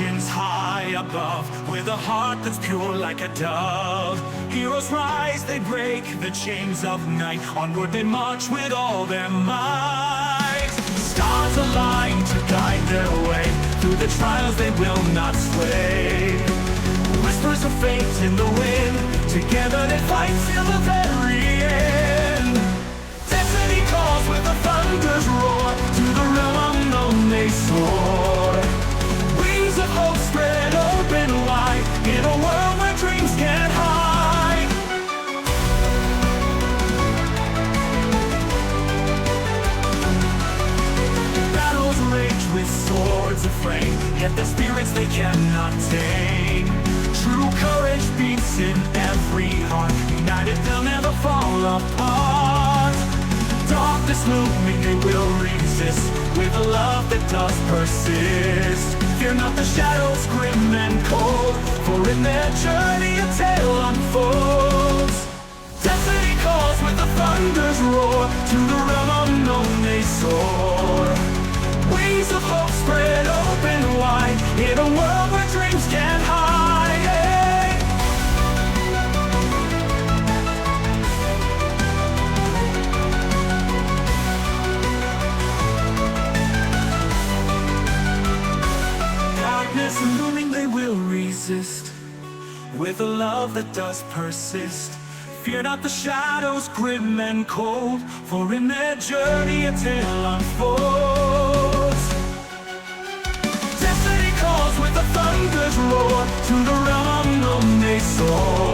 mountains high above, with a heart that's pure like a dove. Heroes rise, they break the chains of night. Onward they march with all their might. Stars align to guide their way. Through the trials they will not sway. Whispers of fate in the wind. Together they fight till the very end. Destiny calls with the thunder's roar. To the realm unknown they soar. Wings of hope spread open wide. In a world where dreams can't hide. Battles rage with swords afraid, yet their spirits they cannot tame. True courage beats in every heart. United they'll never fall apart. Darkness looming they will resist, with a love that does persist. Fear not the shadows grim and cold, for in their journey a tale unfolds. Destiny calls with the thunder's roar. To the realm unknown they soar. Wings of hope spread open wide. In a world where dreams can't hide. Darkness looming they will resist, with a love that does persist. Fear not the shadows grim and cold, for in their journey a tale unfolds. Destiny calls with the thunder's roar. To the realm unknown they soar.